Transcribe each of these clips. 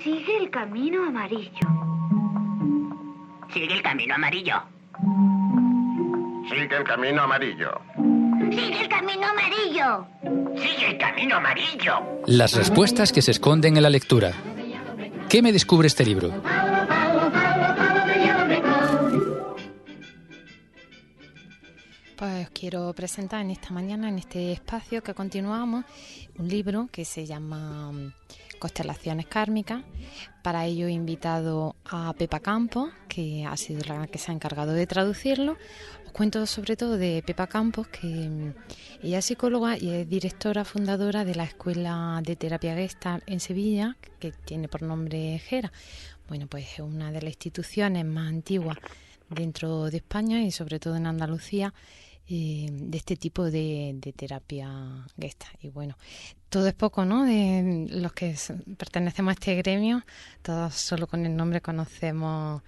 Sigue el camino amarillo. Sigue el camino amarillo. Sigue el camino amarillo. Sigue el camino amarillo. Sigue el camino amarillo. Las respuestas que se esconden en la lectura. ¿Qué me descubre este libro? Pues os quiero presentar en esta mañana, en este espacio que continuamos, un libro que se llama Constelaciones Kármicas. Para ello he invitado a Pepa Campos, que ha sido la que se ha encargado de traducirlo. Os cuento sobre todo de Pepa Campos, que ella es psicóloga y es directora fundadora de la Escuela de Terapia Gestalt en Sevilla, que tiene por nombre Gera. Bueno, pues es una de las instituciones más antiguas dentro de España y sobre todo en Andalucía, de este tipo de terapia Gestalt. Y bueno, todo es poco, ¿no? De los que pertenecemos a este gremio, todos solo con el nombre conocemos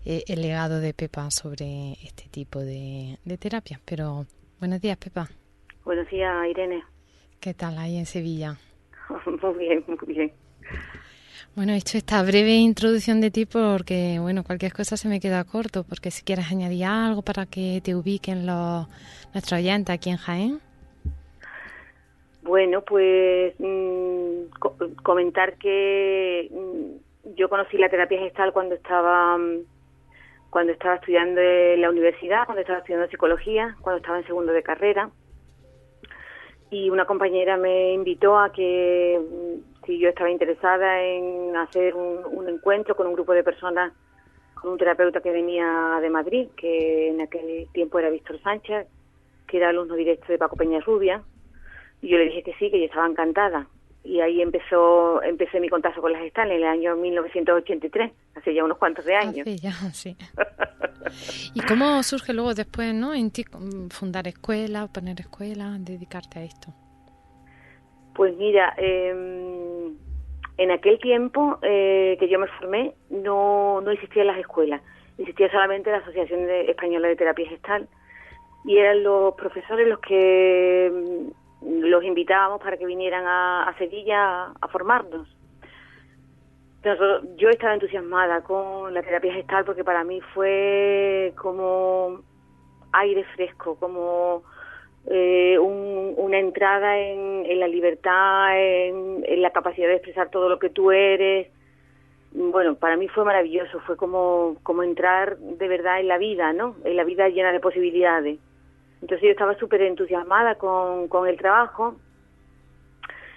el legado de Pepa sobre este tipo de terapias. Pero buenos días, Pepa. Buenos días, Irene. ¿Qué tal ahí en Sevilla? Muy bien, muy bien. Bueno, he hecho esta breve introducción de ti porque, bueno, cualquier cosa se me queda corto, porque si quieres añadir algo para que te ubiquen nuestros oyentes aquí en Jaén. Bueno, pues comentar que yo conocí la terapia gestal cuando estaba estudiando en la universidad, cuando estaba estudiando psicología, cuando estaba en segundo de carrera. Y una compañera me invitó a que si yo estaba interesada en hacer un encuentro con un grupo de personas, con un terapeuta que venía de Madrid, que en aquel tiempo era Víctor Sánchez, que era alumno directo de Paco Peñarrubia. Y yo le dije que sí, que yo estaba encantada. Y ahí empecé mi contacto con las Gestalt en el año 1983, hace ya unos cuantos de años. Hace ya, sí. ¿Y cómo surge luego después, no, en ti fundar escuelas, poner escuelas, dedicarte a esto? Pues mira, en aquel tiempo que yo me formé no existían las escuelas, existía solamente la Asociación Española de Terapia Gestal y eran los profesores los que los invitábamos para que vinieran a Sevilla a formarnos. Yo estaba entusiasmada con la terapia gestal porque para mí fue como aire fresco, como una entrada en la libertad, en la capacidad de expresar todo lo que tú eres. Bueno, para mí fue maravilloso, fue como entrar de verdad en la vida, ¿no? En la vida llena de posibilidades. Entonces yo estaba súper entusiasmada con el trabajo.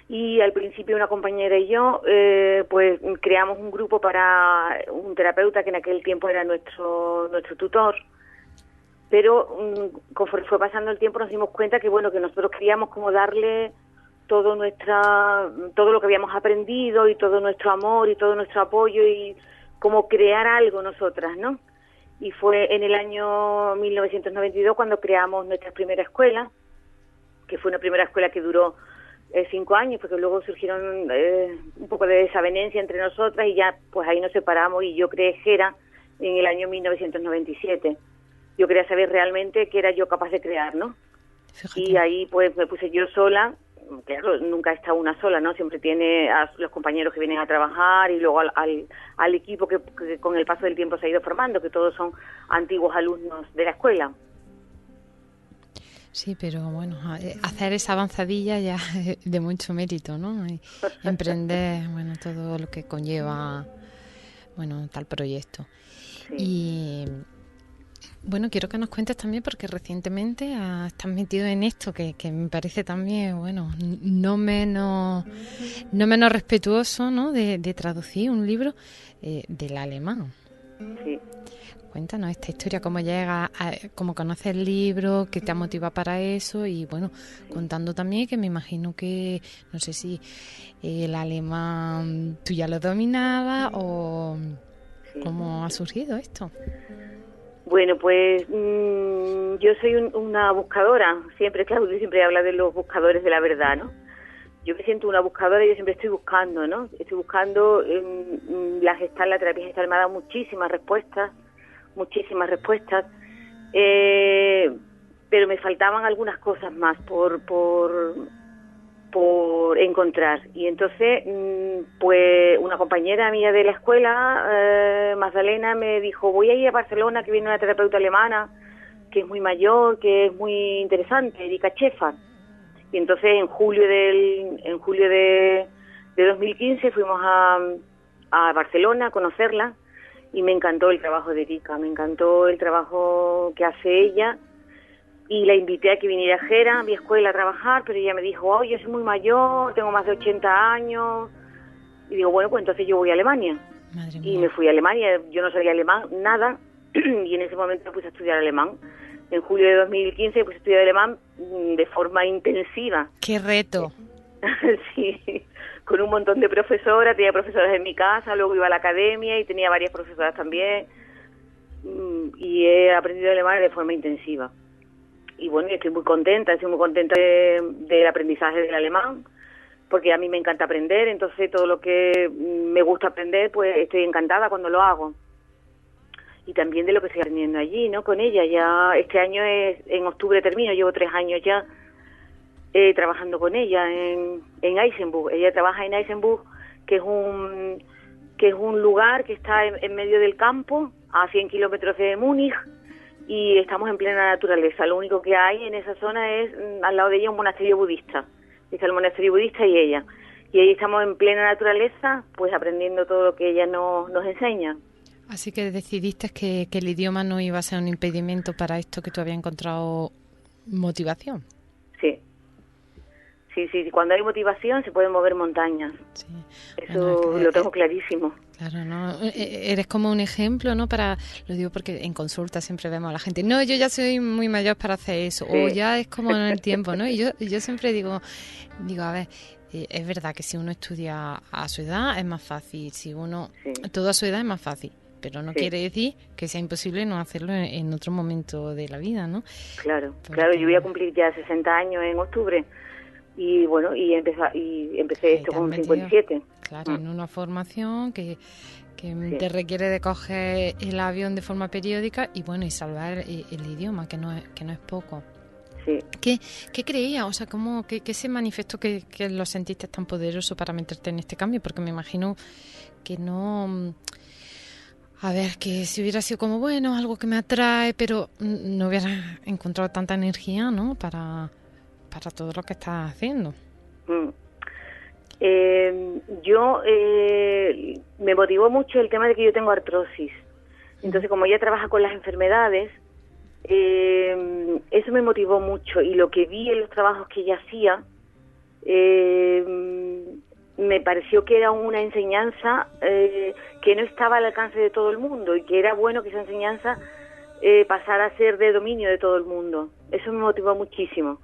Y al principio una compañera y yo pues creamos un grupo para un terapeuta que en aquel tiempo era nuestro tutor, pero conforme fue pasando el tiempo nos dimos cuenta que bueno, que nosotros queríamos como darle todo lo que habíamos aprendido y todo nuestro amor y todo nuestro apoyo y como crear algo nosotras, ¿no? Y fue en el año 1992 cuando creamos nuestra primera escuela, que fue una primera escuela que duró 5 años, porque luego surgieron un poco de desavenencia entre nosotras y ya pues ahí nos separamos y yo creé Gera en el año 1997. Yo quería saber realmente qué era yo capaz de crear, ¿no? Fíjate. Y ahí pues me puse yo sola, claro, nunca está una sola, ¿no? Siempre tiene a los compañeros que vienen a trabajar y luego al equipo que con el paso del tiempo se ha ido formando, que todos son antiguos alumnos de la escuela. Sí, pero bueno, hacer esa avanzadilla ya es de mucho mérito, ¿no? Y emprender, bueno, todo lo que conlleva, bueno, tal proyecto. Sí. Y bueno, quiero que nos cuentes también, porque recientemente estás metido en esto, que me parece también, bueno, no menos respetuoso, ¿no? De traducir un libro del alemán. Sí. Cuéntanos esta historia, cómo llega, cómo conoces el libro, qué te motiva para eso y bueno, contando también que me imagino que, no sé si el alemán tú ya lo dominabas o sí. ¿Cómo ha surgido esto? Bueno, pues yo soy una buscadora, siempre habla de los buscadores de la verdad, ¿no? Yo me siento una buscadora y yo siempre estoy buscando, ¿no? Estoy buscando, la terapia gestal me ha dado muchísimas respuestas, pero me faltaban algunas cosas más por por encontrar. Y entonces, pues una compañera mía de la escuela, Magdalena, me dijo, voy a ir a Barcelona, que viene una terapeuta alemana, que es muy mayor, que es muy interesante, Erika Schäfer. Y entonces en julio de 2015 fuimos a Barcelona a conocerla, y me encantó el trabajo de Erika, me encantó el trabajo que hace ella, y la invité a que viniera a Gera, a mi escuela, a trabajar, pero ella me dijo, oh, yo soy muy mayor, tengo más de 80 años, y digo, bueno, pues entonces yo voy a Alemania. Madre Y mía. me fui a Alemania, yo no sabía alemán, nada, y en ese momento me puse a estudiar alemán. En julio de 2015 me puse a estudiar alemán de forma intensiva. ¡Qué reto! Sí, con un montón de profesoras, tenía profesoras en mi casa, luego iba a la academia y tenía varias profesoras también, y he aprendido alemán de forma intensiva. Y bueno, estoy muy contenta del aprendizaje del alemán, porque a mí me encanta aprender, entonces todo lo que me gusta aprender, pues estoy encantada cuando lo hago. Y también de lo que estoy aprendiendo allí, ¿no? Con ella, ya este año en octubre termino, llevo 3 años ya trabajando con ella en Eisenburg. Ella trabaja en Eisenburg, que es un lugar que está en medio del campo, a 100 kilómetros de Múnich, y estamos en plena naturaleza. Lo único que hay en esa zona es, al lado de ella, un monasterio budista. Está el monasterio budista y ella. Y ahí estamos en plena naturaleza, pues aprendiendo todo lo que ella nos enseña. Así que decidiste que el idioma no iba a ser un impedimento para esto, que tú habías encontrado motivación. Sí. Sí, cuando hay motivación se pueden mover montañas. Sí. Eso Bueno, lo tengo clarísimo. Claro, ¿no? Eres como un ejemplo, ¿no? Lo digo porque en consulta siempre vemos a la gente, no, yo ya soy muy mayor para hacer eso, Sí. o ya es como en el tiempo, ¿no? Y yo siempre digo, a ver, es verdad que si uno estudia a su edad es más fácil, si uno, Sí. todo a su edad es más fácil, pero no Sí. quiere decir que sea imposible no hacerlo en otro momento de la vida, ¿no? Claro, Porque- yo voy a cumplir ya 60 años en octubre. Y bueno, empecé esto con 57. Claro, en una formación que Sí. te requiere de coger el avión de forma periódica y bueno, y salvar el idioma, que no es poco. Sí. ¿Qué creías? O sea, qué se manifestó que lo sentiste tan poderoso para meterte en este cambio? Porque me imagino que no... A ver, que si hubiera sido como, bueno, algo que me atrae, pero no hubieras encontrado tanta energía, ¿no? Para todo lo que estás haciendo. Me motivó mucho el tema de que yo tengo artrosis. Entonces, como ella trabaja con las enfermedades, eso me motivó mucho. Y lo que vi en los trabajos que ella hacía, me pareció que era una enseñanza que no estaba al alcance de todo el mundo y que era bueno que esa enseñanza pasara a ser de dominio de todo el mundo. Eso me motivó muchísimo.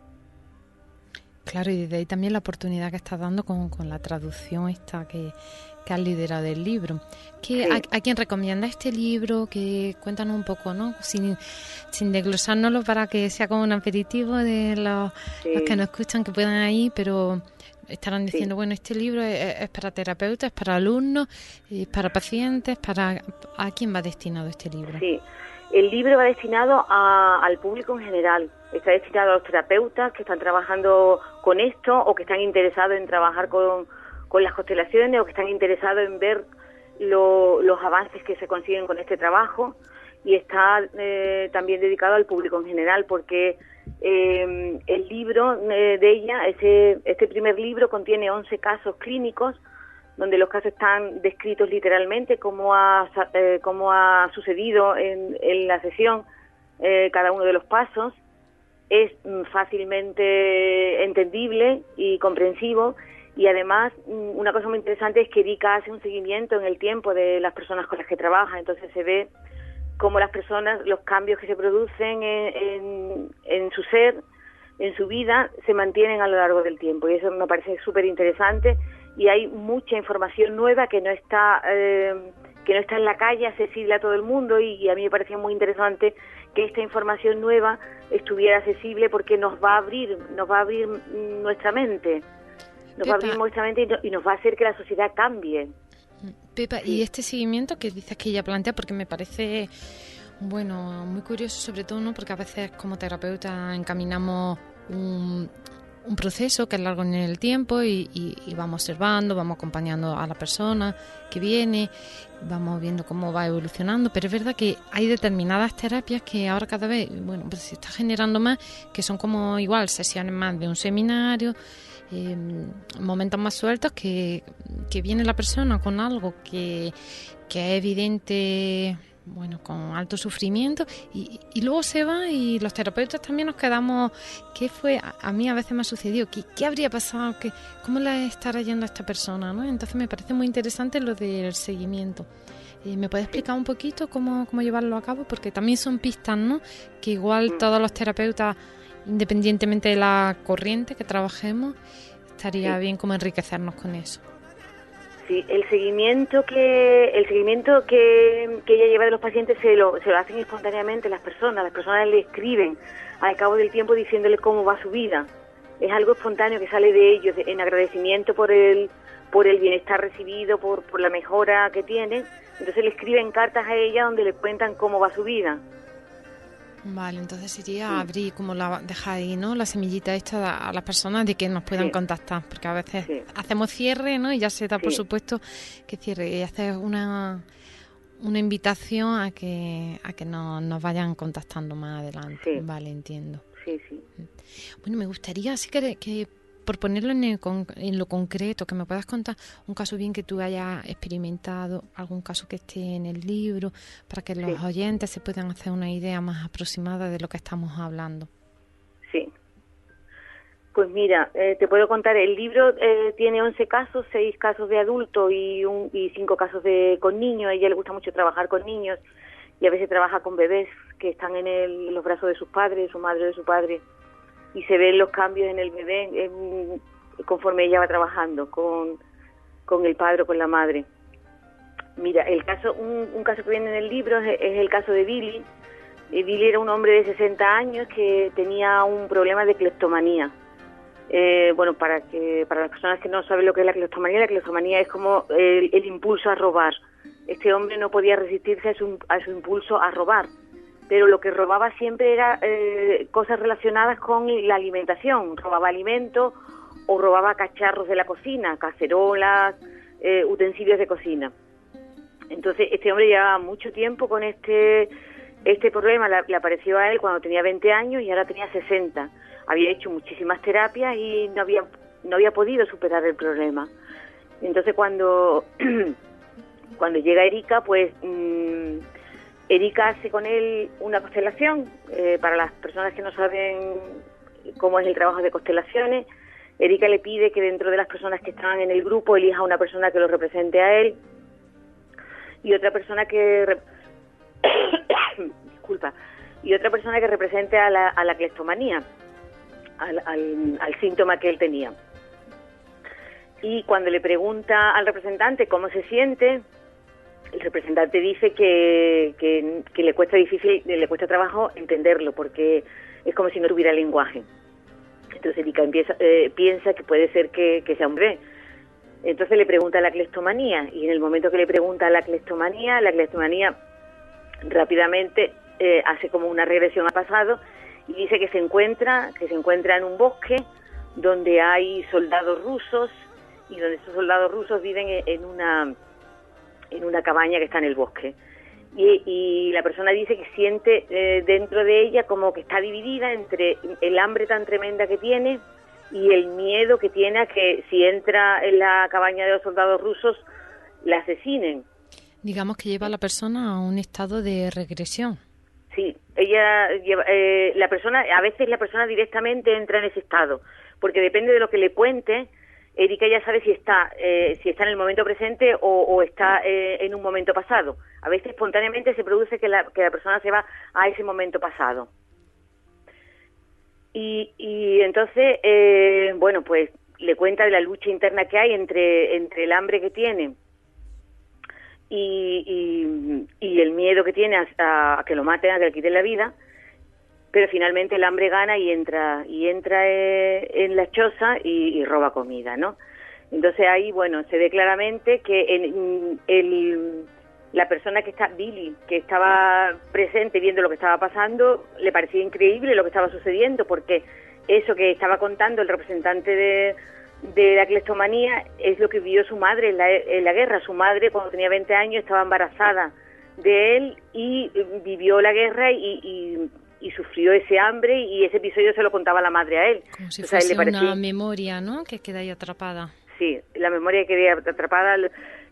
Claro, y desde ahí también la oportunidad que estás dando con la traducción esta que has liderado del libro. Sí. ¿A quién recomienda este libro? Que cuéntanos un poco, ¿no? Sin desglosárnoslo para que sea como un aperitivo de los que nos escuchan, que puedan ir, pero estarán diciendo, bueno, este libro es para terapeutas, es para alumnos, es para pacientes, ¿a quién va destinado este libro? Sí, el libro va destinado al público en general. Está destinado a los terapeutas que están trabajando con esto o que están interesados en trabajar con las constelaciones o que están interesados en ver los avances que se consiguen con este trabajo, y está también dedicado al público en general porque el libro de ella, este primer libro contiene 11 casos clínicos donde los casos están descritos literalmente cómo ha sucedido en la sesión cada uno de los pasos. Es fácilmente entendible y comprensivo, y además una cosa muy interesante es que Erika hace un seguimiento en el tiempo de las personas con las que trabaja, entonces se ve cómo las personas, los cambios que se producen en su ser, en su vida, se mantienen a lo largo del tiempo, y eso me parece súper interesante, y hay mucha información nueva que no está en la calle accesible a todo el mundo, y a mí me parecía muy interesante que esta información nueva estuviera accesible porque nos va a abrir nuestra mente. Nos va a abrir nuestra mente y nos va a hacer que la sociedad cambie. Pepa, sí. Y este seguimiento que dices que ella plantea, porque me parece, bueno, muy curioso, sobre todo, ¿no? Porque a veces como terapeuta encaminamos un proceso que es largo en el tiempo y vamos observando, vamos acompañando a la persona que viene, vamos viendo cómo va evolucionando, pero es verdad que hay determinadas terapias que ahora cada vez, bueno, pues se está generando más, que son como igual sesiones más de un seminario, momentos más sueltos que viene la persona con algo que es evidente, bueno, con alto sufrimiento y luego se va y los terapeutas también nos quedamos, ¿qué fue? A mí a veces me ha sucedido, ¿qué habría pasado? ¿Cómo le estará yendo a esta persona? ¿No? Entonces me parece muy interesante lo del seguimiento. ¿Me puede explicar un poquito cómo llevarlo a cabo? Porque también son pistas, ¿no? Que igual todos los terapeutas, independientemente de la corriente que trabajemos, estaría bien como enriquecernos con eso. Sí, el seguimiento que ella lleva de los pacientes se lo hacen espontáneamente las personas le escriben al cabo del tiempo diciéndole cómo va su vida. Es algo espontáneo que sale de ellos en agradecimiento por el bienestar recibido, por la mejora que tienen. Entonces le escriben cartas a ella donde le cuentan cómo va su vida. Vale, entonces sería abrir, como dejar ahí, ¿no? La semillita esta a las personas de que nos puedan contactar, porque a veces hacemos cierre, ¿no? Y ya se da por supuesto que cierre, y hacer una invitación a que nos vayan contactando más adelante. Sí. Vale, entiendo. Sí, sí. Bueno, me gustaría, así que por ponerlo en lo concreto, que me puedas contar un caso bien que tú hayas experimentado, algún caso que esté en el libro, para que los oyentes se puedan hacer una idea más aproximada de lo que estamos hablando. Sí. Pues mira, te puedo contar, el libro tiene 11 casos, 6 casos de adultos y 5 casos con niños. A ella le gusta mucho trabajar con niños y a veces trabaja con bebés que están en los brazos de sus padres, de su madre o de su padre. Y se ven los cambios en el bebé conforme ella va trabajando con el padre o con la madre. Mira, un caso que viene en el libro es el caso de Billy. Billy era un hombre de 60 años que tenía un problema de cleptomanía. Bueno, para las personas que no saben lo que es la cleptomanía es como el impulso a robar. Este hombre no podía resistirse a su impulso a robar, pero lo que robaba siempre era cosas relacionadas con la alimentación. Robaba alimentos o robaba cacharros de la cocina, cacerolas, utensilios de cocina. Entonces este hombre llevaba mucho tiempo con este problema. Le apareció a él cuando tenía 20 años y ahora tenía 60. Había hecho muchísimas terapias y no había podido superar el problema. Entonces cuando llega Erika, pues Erika hace con él una constelación. Para las personas que no saben cómo es el trabajo de constelaciones, Erika le pide que dentro de las personas que están en el grupo elija una persona que lo represente a él y otra persona que represente a la cleptomanía, al síntoma que él tenía. Y cuando le pregunta al representante cómo se siente, el representante dice que le cuesta trabajo entenderlo porque es como si no tuviera lenguaje. Entonces Erika piensa que puede ser que sea un bebé. Entonces le pregunta a la cleptomanía y en el momento que le pregunta a la cleptomanía rápidamente hace como una regresión al pasado y dice que se encuentra en un bosque donde hay soldados rusos y donde esos soldados rusos viven en una cabaña que está en el bosque. Y la persona dice que siente dentro de ella como que está dividida entre el hambre tan tremenda que tiene y el miedo que tiene a que si entra en la cabaña de los soldados rusos la asesinen. Digamos que lleva a la persona a un estado de regresión. Sí, ella lleva, a veces la persona directamente entra en ese estado, porque depende de lo que le cuente. Erika ya sabe si está en el momento presente o está en un momento pasado. A veces espontáneamente se produce que la persona se va a ese momento pasado. Y entonces, bueno, pues le cuenta de la lucha interna que hay entre el hambre que tiene y el miedo que tiene a que lo maten, a que le quiten la vida. Pero finalmente el hambre gana y entra en la choza y roba comida, ¿no? Entonces ahí, bueno, se ve claramente que la persona que está, Billy, que estaba presente viendo lo que estaba pasando, le parecía increíble lo que estaba sucediendo, porque eso que estaba contando el representante de la cleptomanía es lo que vivió su madre en la guerra. Su madre, cuando tenía 20 años, estaba embarazada de él y vivió la guerra y sufrió ese hambre, y ese episodio se lo contaba la madre a él. Como si O sea, fuese le parecía... una memoria, ¿no?, que queda ahí atrapada. Sí, la memoria que queda atrapada,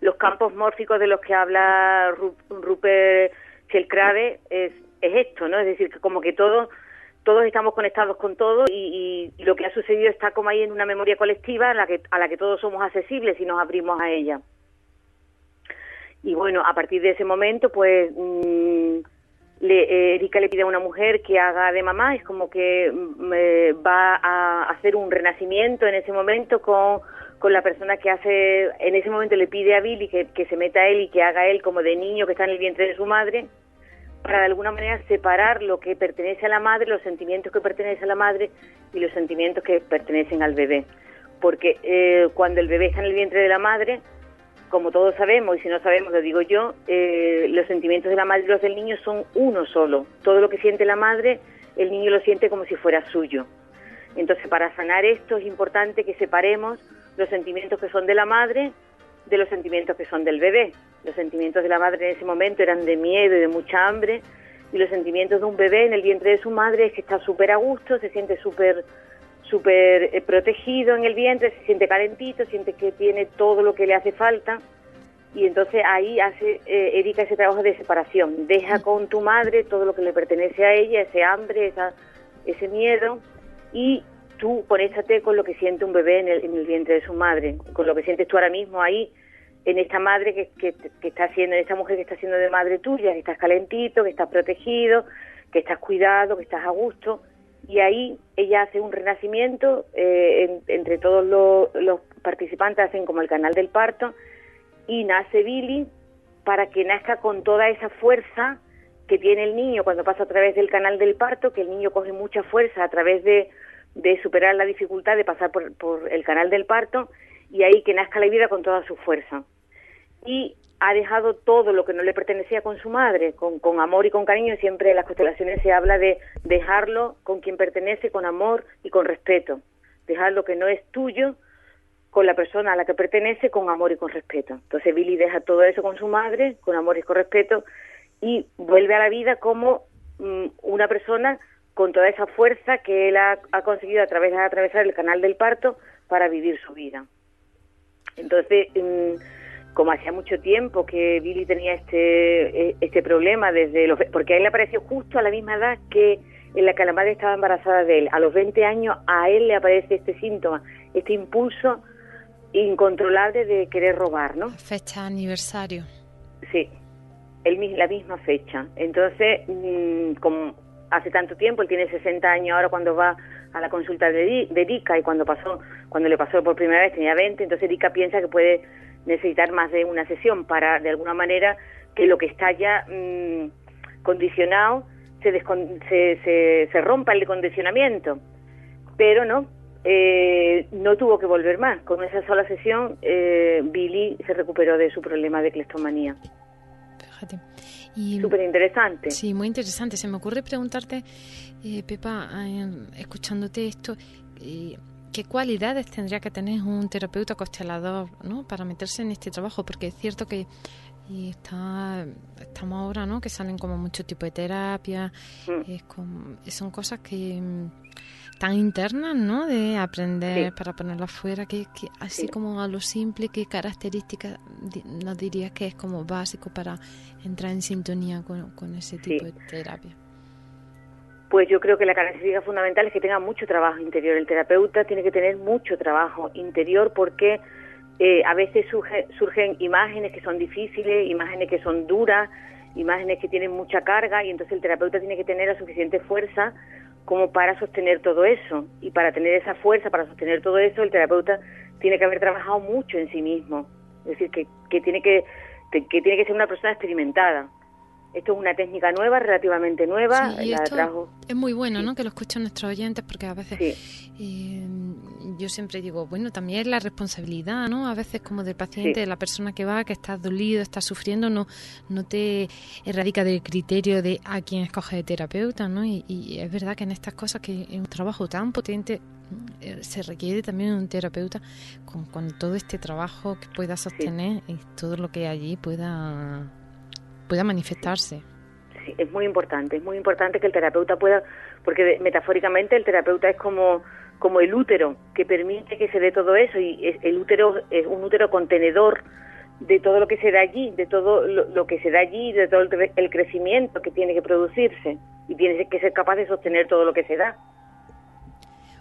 los campos mórficos de los que habla Rupert Sheldrake es esto, ¿no? Es decir, que como que todos estamos conectados con todo y lo que ha sucedido está como ahí en una memoria colectiva a la que todos somos accesibles y nos abrimos a ella. Y bueno, a partir de ese momento, pues Erika le pide a una mujer que haga de mamá, es como que va a hacer un renacimiento en ese momento con la persona que hace, en ese momento le pide a Billy que se meta a él y que haga él como de niño que está en el vientre de su madre, para de alguna manera separar lo que pertenece a la madre, los sentimientos que pertenecen a la madre y los sentimientos que pertenecen al bebé. Porque cuando el bebé está en el vientre de la madre, como todos sabemos, y si no sabemos lo digo yo, los sentimientos de la madre y los del niño son uno solo. Todo lo que siente la madre, el niño lo siente como si fuera suyo. Entonces, para sanar esto es importante que separemos los sentimientos que son de la madre de los sentimientos que son del bebé. Los sentimientos de la madre en ese momento eran de miedo y de mucha hambre, y los sentimientos de un bebé en el vientre de su madre es que está súper a gusto, se siente súper protegido en el vientre, se siente calentito, siente que tiene todo lo que le hace falta, y entonces ahí hace Erika ese trabajo de separación. Deja con tu madre todo lo que le pertenece a ella, ese hambre, ese miedo, y tú conéctate con lo que siente un bebé en el vientre de su madre, con lo que sientes tú ahora mismo ahí, en esta madre que está haciendo, en esta mujer que está haciendo de madre tuya, que estás calentito, que estás protegido, que estás cuidado, que estás a gusto. Y ahí ella hace un renacimiento, entre todos los participantes hacen como el canal del parto, y nace Billy para que nazca con toda esa fuerza que tiene el niño cuando pasa a través del canal del parto, que el niño coge mucha fuerza a través de superar la dificultad de pasar por el canal del parto, y ahí que nazca la vida con toda su fuerza. Y ha dejado todo lo que no le pertenecía con su madre, con amor y con cariño. Siempre en las constelaciones se habla de dejarlo con quien pertenece, con amor y con respeto. Dejar lo que no es tuyo con la persona a la que pertenece, con amor y con respeto. Entonces Billy deja todo eso con su madre, con amor y con respeto, y vuelve a la vida como una persona con toda esa fuerza que él ha conseguido a través de atravesar el canal del parto para vivir su vida. Entonces, como hacía mucho tiempo que Billy tenía este problema, porque a él le apareció justo a la misma edad que en la que la madre estaba embarazada de él. A los 20 años a él le aparece este síntoma, este impulso incontrolable de querer robar, ¿no? Fecha aniversario. Sí, la misma fecha. Entonces, como hace tanto tiempo, él tiene 60 años ahora cuando va a la consulta de Erika, y cuando le pasó por primera vez tenía 20, entonces Erika piensa que puede necesitar más de una sesión para, de alguna manera, que lo que está ya condicionado se rompa el condicionamiento. Pero no tuvo que volver más. Con esa sola sesión Billy se recuperó de su problema de cleptomanía. Fíjate. Súper interesante. Sí, muy interesante. Se me ocurre preguntarte, Pepa, escuchándote esto, ¿qué cualidades tendría que tener un terapeuta constelador, ¿no?, para meterse en este trabajo? Porque es cierto que estamos ahora, ¿no?, que salen como muchos tipos de terapia, son cosas que tan internas, ¿no?, de aprender para ponerlo afuera, que así como a lo simple, ¿qué características nos dirías que es como básico para entrar en sintonía con ese tipo de terapia? Pues yo creo que la característica fundamental es que tenga mucho trabajo interior. El terapeuta tiene que tener mucho trabajo interior, porque a veces surgen imágenes que son difíciles, imágenes que son duras, imágenes que tienen mucha carga, y entonces el terapeuta tiene que tener la suficiente fuerza como para sostener todo eso. Y para tener esa fuerza, para sostener todo eso, el terapeuta tiene que haber trabajado mucho en sí mismo. Es decir, que tiene que ser una persona experimentada. Esto es una técnica nueva, relativamente nueva. Sí, y esto es muy bueno, ¿no?, que lo escuchen nuestros oyentes, porque a veces yo siempre digo, bueno, también es la responsabilidad, ¿no? A veces como del paciente, Sí. de la persona que va, que está dolido, está sufriendo, no te erradica del criterio de a quién escoge de terapeuta, ¿no? Y es verdad que en estas cosas, que en un trabajo tan potente, se requiere también un terapeuta con todo este trabajo que pueda sostener y todo lo que allí pueda manifestarse. Sí, es muy importante que el terapeuta pueda, porque metafóricamente el terapeuta es como el útero, que permite que se dé todo eso, y el útero es un útero contenedor de todo lo que se da allí, de todo lo que se da allí, de todo el crecimiento que tiene que producirse, y tiene que ser capaz de sostener todo lo que se da.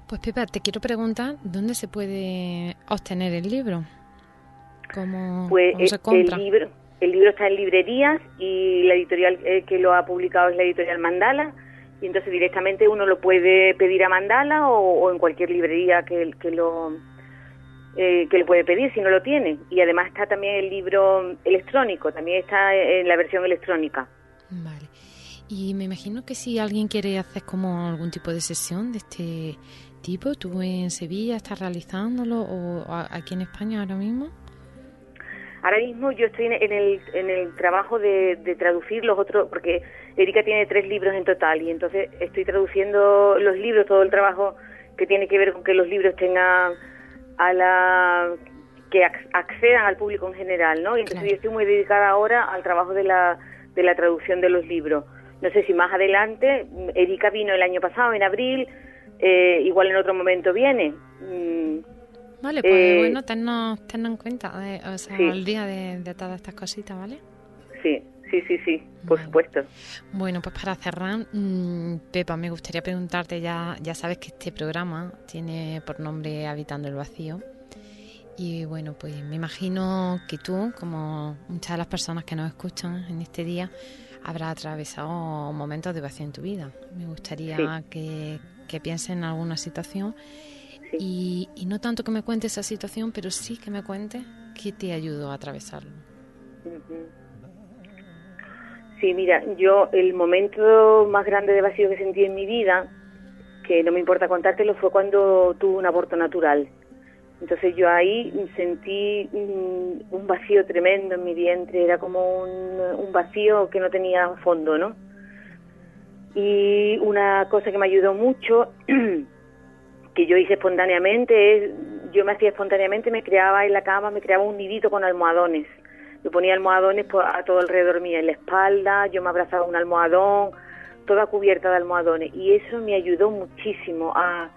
Pues Pepa, te quiero preguntar, ¿dónde se puede obtener el libro? ¿Cómo se compra? El libro está en librerías, y la editorial que lo ha publicado es la editorial Mandala, y entonces directamente uno lo puede pedir a Mandala o en cualquier librería que lo puede pedir si no lo tiene. Y además está también el libro electrónico, también está en la versión electrónica. Vale. Y me imagino que si alguien quiere hacer como algún tipo de sesión de este tipo, ¿tú en Sevilla estás realizándolo o aquí en España ahora mismo? Ahora mismo yo estoy en el trabajo de traducir los otros, porque Erika tiene 3 libros en total, y entonces estoy traduciendo los libros, todo el trabajo que tiene que ver con que los libros tengan que accedan al público en general, ¿no? Y entonces yo estoy muy dedicada ahora al trabajo de la traducción de los libros. No sé si más adelante, Erika vino el año pasado, en abril, igual en otro momento viene. Vale, pues bueno, tennos en cuenta, sí. al día de todas estas cositas, ¿vale? Sí, por supuesto. Bueno, pues para cerrar, Pepa, me gustaría preguntarte, ya sabes que este programa tiene por nombre Habitando el Vacío, y bueno, pues me imagino que tú, como muchas de las personas que nos escuchan en este día, habrás atravesado momentos de vacío en tu vida. Me gustaría que pienses en alguna situación. Sí. Y no tanto que me cuentes esa situación, pero sí que me cuentes qué te ayudó a atravesarlo. Sí, mira, yo el momento más grande de vacío que sentí en mi vida, que no me importa contártelo, fue cuando tuve un aborto natural. Entonces yo ahí sentí un vacío tremendo en mi vientre, era como un vacío que no tenía fondo, ¿no? Y una cosa que me ayudó mucho, que yo hice espontáneamente, me creaba en la cama, me creaba un nidito con almohadones. Yo ponía almohadones a todo alrededor mía, en la espalda, yo me abrazaba un almohadón, toda cubierta de almohadones. Y eso me ayudó muchísimo a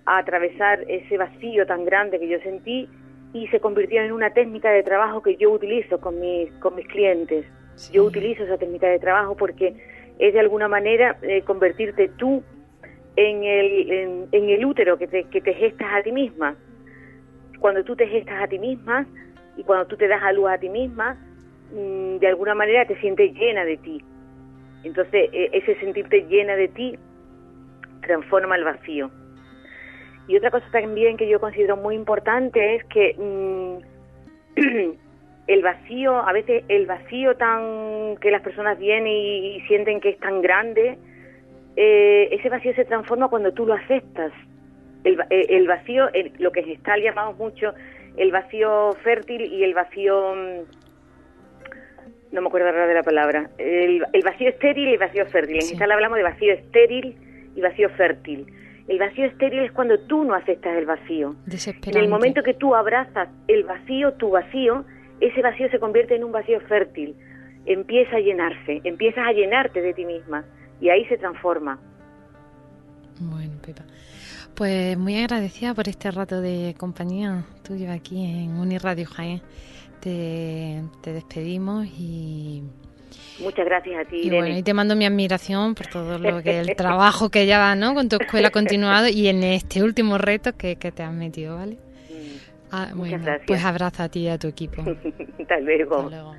atravesar ese vacío tan grande que yo sentí, y se convirtió en una técnica de trabajo que yo utilizo con mis clientes. Sí. Yo utilizo esa técnica de trabajo porque es de alguna manera convertirte tú en el útero que te gestas a ti misma. Cuando tú te gestas a ti misma y cuando tú te das a luz a ti misma, de alguna manera te sientes llena de ti. Entonces ese sentirte llena de ti transforma el vacío. Y otra cosa también que yo considero muy importante es que el vacío, a veces el vacío tan que las personas vienen y sienten que es tan grande, ese vacío se transforma cuando tú lo aceptas. El vacío, lo que está llamado mucho el vacío fértil y el vacío, no me acuerdo ahora de la palabra, el vacío estéril y el vacío fértil. En general hablamos de vacío estéril y vacío fértil. El vacío estéril es cuando tú no aceptas el vacío. En el momento que tú abrazas el vacío, tu vacío, ese vacío se convierte en un vacío fértil. Empieza a llenarse, empiezas a llenarte de ti misma y ahí se transforma. Bueno, Pepa, pues muy agradecida por este rato de compañía tuyo aquí en Uniradio Jaén. Te despedimos y... Muchas gracias a ti, y Irene. Bueno, y te mando mi admiración por todo lo que el trabajo que llevas, ¿no?, con tu escuela continuado y en este último reto que te has metido, ¿vale? Muchas bueno, gracias. Pues abrazo a ti y a tu equipo. Hasta luego. Hasta luego.